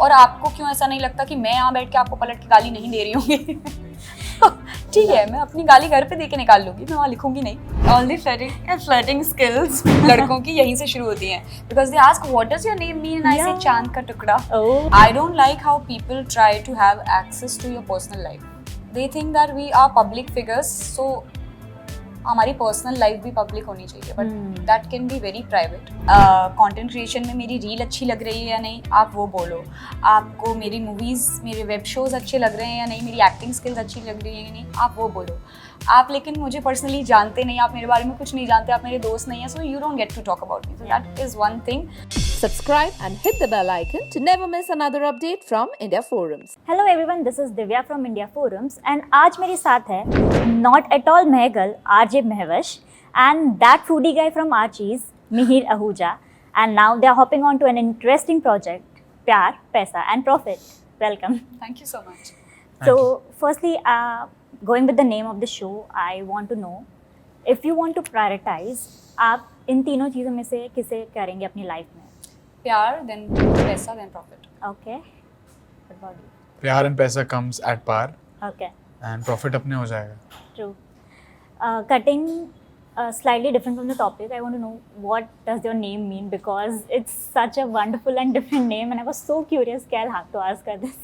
और आपको क्यों ऐसा नहीं लगता कि मैं यहाँ बैठ के आपको पलट के गाली नहीं दे रही होंगी? ठीक है, मैं अपनी गाली घर पे दे के निकाल लूंगी, मैं वहाँ लिखूंगी नहीं। ऑल दी फ्लर्टिंग स्किल्स लड़कों की यहीं से शुरू होती हैं, because they ask what does your name mean and I say चांद का टुकड़ा। I don't like how people try to have access to your personal life. They think that we are public figures, so हमारी personal life भी public होनी चाहिए, but that can be very private. Content creation में मेरी reel अच्छी लग रही है या नहीं, आप वो बोलो। आपको मेरी मूवीज़, मेरे वेब शोज़ अच्छे लग रहे हैं या नहीं, मेरी एक्टिंग स्किल्स अच्छी लग रही है या नहीं, आप वो बोलो। आप लेकिन मुझे पर्सनली जानते नहीं, आप मेरे बारे में कुछ नहीं जानते, आप मेरे दोस्त नहीं हैं, so you don't get to talk about me, so that is one thing. Subscribe and hit the bell icon to never miss another update from India Forums. Hello everyone, this is Divya from India Forums and आज मेरे साथ है not at all Mahgal RJ Mahvash and that foodie guy from Archies Mihir Ahuja and now they are hopping on to an interesting project Pyaar Paisa and profit. Welcome. Thank you so much. So firstly, going with the name of the show, I want to know if you want to prioritize, आप इन तीनों चीज़ों में से किसे करेंगे अपनी life में? प्यार, देन पैसा, then profit. Okay. What about you? प्यार एंड पैसा comes at par Okay. And profit अपने हो जाएगा. True. Cutting slightly different from the topic, I want to know what does your name mean, because it's such a wonderful and different name and I was so curious कि I'll have to ask her this.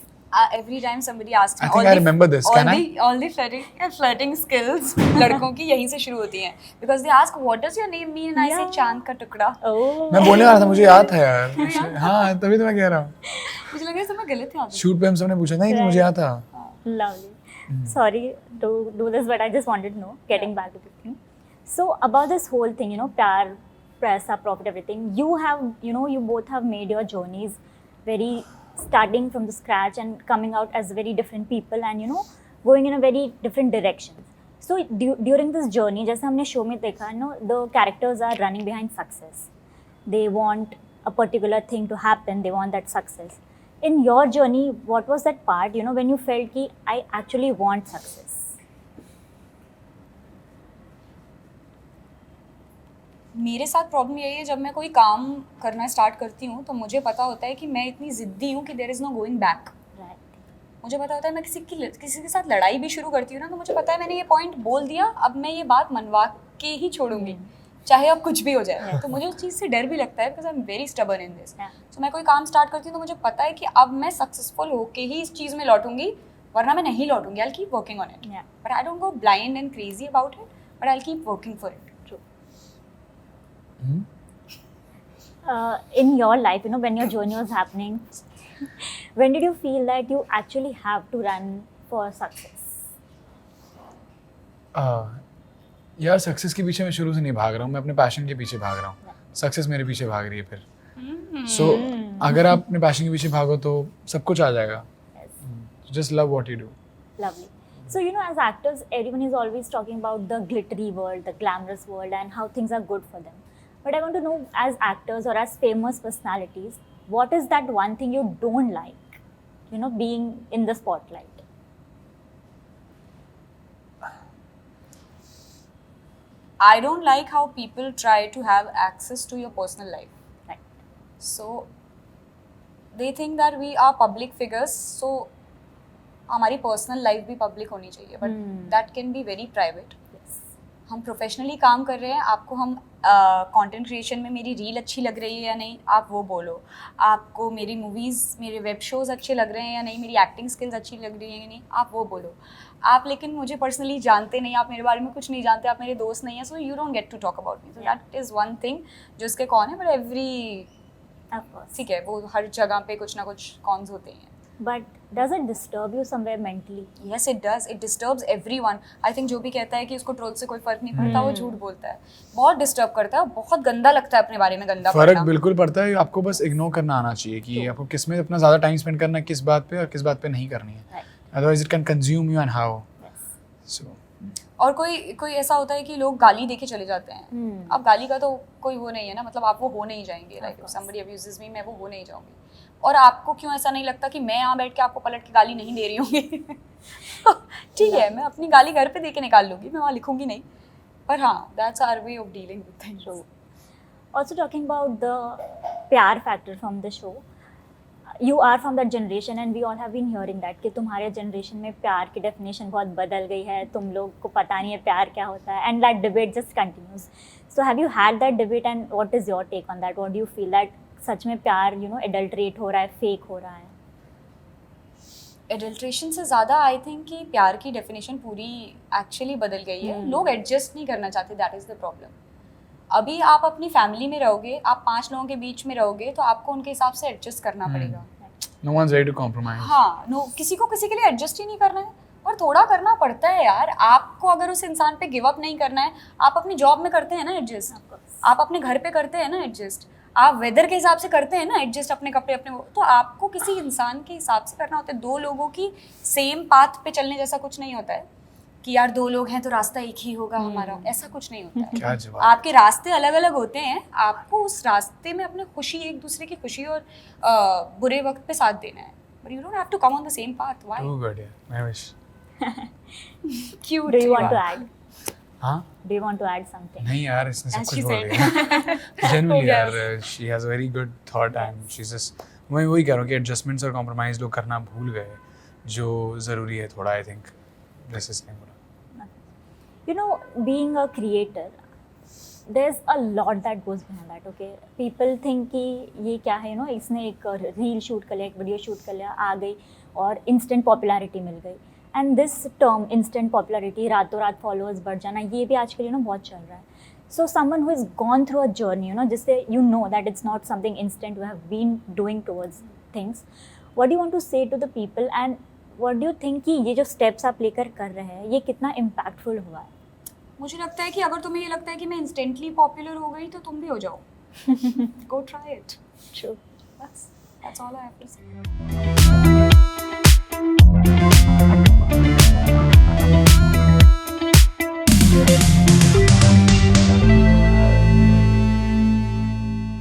Every time somebody asks me, I think I remember this. Can I? all the flirting skills लड़कों की यहीं से शुरू होती हैं, because they ask what does your name mean and I say Yeah. चांद का टुकड़ा. Oh. मैं बोलने वाला था, मुझे याद था यार. हाँ, तभी तो मैं कह रहा हूँ. मुझे लगा सब मैं गलत है. शूट पे हम सबने पूछा नहीं, मुझे याद था. Lovely. Sorry to do this, but I just wanted to know, getting back to the thing. So about this whole thing, pyar, paisa, profit, everything, you both have made your journeys very starting from the scratch and coming out as very different people and, going in a very different direction. So during this journey, जैसे हमने show में देखा, the characters are running behind success. They want a particular thing to happen. They want that success. In your journey, what was that part, when you felt कि I actually want success? मेरे साथ problem यही है, जब मैं कोई काम करना स्टार्ट करती हूँ तो मुझे पता होता है कि मैं इतनी ज़िद्दी हूँ कि there is no going back. मुझे पता होता है मैं किसी के साथ लड़ाई भी शुरू करती हूँ ना, तो मुझे पता है मैंने ये पॉइंट बोल दिया, अब मैं ये बात मनवा के ही छोड़ूंगी, चाहे अब कुछ भी हो जाए. तो मुझे उस चीज़ से डर भी लगता है, because I am very stubborn in this. तो मैं कोई काम स्टार्ट करती हूँ तो मुझे पता है कि अब मैं सक्सेसफुल होके ही इस चीज़ में लौटूंगी, वरना मैं नहीं लौटूंगी. I will keep working on it, but I don't go blind and crazy about it, but I will keep working for it. In your life, when your journey was happening, when did you feel that you actually have to run for success? यार success के पीछे मैं शुरू से नहीं भाग रहा हूँ, मैं अपने पैशन के पीछे भाग रहा हूँ. सक्सेस मेरे पीछे भाग रही है फिर. सो अगर आप अपने पैशन के पीछे भागो तो सब कुछ आ जाएगा. Just love what you do. Lovely. So, as actors, everyone is always talking about the glittery world, the glamorous world, and how things are good for them. But I want to know, as actors or as famous personalities, what is that one thing you don't like, being in the spotlight? I don't like how people try to have access to your personal life. Right. So they think that we are public figures, so हमारी personal life भी public होनी चाहिए, but that can be very private. हम professionally काम कर रहे हैं, आपको हम कंटेंट क्रिएशन में मेरी रील अच्छी लग रही है या नहीं, आप वो बोलो. आपको मेरी मूवीज़, मेरे वेब शोज़ अच्छे लग रहे हैं या नहीं, मेरी एक्टिंग स्किल्स अच्छी लग रही हैं या नहीं, आप वो बोलो. आप लेकिन मुझे पर्सनली जानते नहीं, आप मेरे बारे में कुछ नहीं जानते, आप मेरे दोस्त नहीं हैं, so you don't get to talk about me. So that is one thing जो इसके कौन है, बट एवरी, ठीक है, वो हर जगह पे कुछ ना कुछ कॉन्स होते हैं. But does it disturb you somewhere mentally? Yes, it does. It disturbs everyone. I think जो भी कहता है कि उसको ट्रोल से कोई फर्क नहीं पड़ता, वो झूठ बोलता है. बहुत डिस्टर्ब करता है, बहुत गंदा लगता है अपने बारे में गंदा फर्क पड़ना. बिल्कुल पड़ता है. आपको बस इग्नोर करना आना चाहिए कि आपको किस में अपना ज़्यादा टाइम स्पेंड करना है, किस बात पे और किस बात पे नहीं करनी है. Otherwise it can consume you and how. So और कोई ऐसा होता है कि लोग गाली देके चले जाते हैं. अब गाली का तो कोई वो नहीं है ना, मतलब आप वो हो नहीं जाएंगे. लाइक समबडी अब्यूजेस मी, मैं वो हो नहीं जाऊंगी. और आपको क्यों ऐसा नहीं लगता कि मैं यहाँ बैठ के आपको पलट के गाली नहीं दे रही होंगी? ठीक है, मैं अपनी गाली घर पे दे के निकाल लूंगी, मैं वहाँ लिखूंगी नहीं. पर हाँ, that's our way of dealing with things. Also talking about the pyar factor from the show, you are from that generation and we all have been hearing that कि तुम्हारे जनरेशन में प्यार की डेफिनेशन बहुत बदल गई है, तुम लोग को पता नहीं है प्यार क्या होता है, and that debate just continues. So have you had that debate and what is your take on that? What do you feel that सच में प्यार adulterate हो रहा है, fake हो रहा है? एडल्ट्रेशन से ज़्यादा आई थिंक कि प्यार की डेफिनेशन पूरी एक्चुअली बदल गई है. लोग एडजस्ट नहीं करना चाहते, दैट इज़ द प्रॉब्लम. अभी आप अपनी फैमिली में रहोगे, आप 5 लोगों के बीच में रहोगे, तो आपको उनके हिसाब से एडजस्ट करना पड़ेगा. No one's ready to compromise. हाँ, नो किसी को किसी के लिए एडजस्ट ही नहीं करना है, और थोड़ा करना पड़ता है यार. आपको अगर उस इंसान पे गिव अप नहीं करना है, आप अपनी जॉब में करते हैं ना एडजस्ट, आप अपने घर पे करते हैं ना एडजस्ट, आप वेदर के हिसाब से करते हैं ना एडजस्ट, अपने कपड़े अपने तो आपको किसी इंसान के हिसाब से करना होता है. 2 लोगों की सेम पाथ पे चलने जैसा कुछ नहीं होता है कि यार 2 लोग हैं तो रास्ता एक ही होगा हमारा, ऐसा कुछ नहीं होता है. क्या जवाब. आपके रास्ते अलग अलग होते हैं, आपको उस रास्ते में अपने खुशी, एक दूसरे की खुशी और बुरे वक्त पे साथ देना है. But you don't have to come on the same path. Why? Too good, yeah. I wish. Cute. Do you want to add? हाँ. Do you want to add something? नहीं यार, इसने सब As कुछ she बोल said. दिया. हो Genuinely गया. यार, she has a very good thought and she's just, मैं वही कह रहा हूँ कि एडजस्टमेंट्स और कॉम्प्रोमाइज लोग करना भूल गए, जो ज़रूरी है थोड़ा. आई थिंक जैसे इसने बोला. Being a creator, there's a lot that goes behind that. Okay, people think कि ये क्या है, इसने एक रील शूट कर लिया, एक वीडियो शूट कर लिया, आ गई और इंस्टेंट पॉपुलैरिटी मिल गई. And this term instant popularity, रातों रात फॉलोअर्स बढ़ जाना, ये भी आजकल बहुत चल रहा है. So someone who is gone through a journey, जिससे you know that it's not something instant you have been doing towards things. What do you want to say to the people and what do you think कि ये जो steps आप लेकर कर रहे हैं, ये कितना impactful हुआ है? मुझे लगता है कि अगर तुम्हें ये लगता है कि मैं इंस्टेंटली पॉपुलर हो गई तो तुम भी हो जाओ. Go try it. True. That's all I have to say.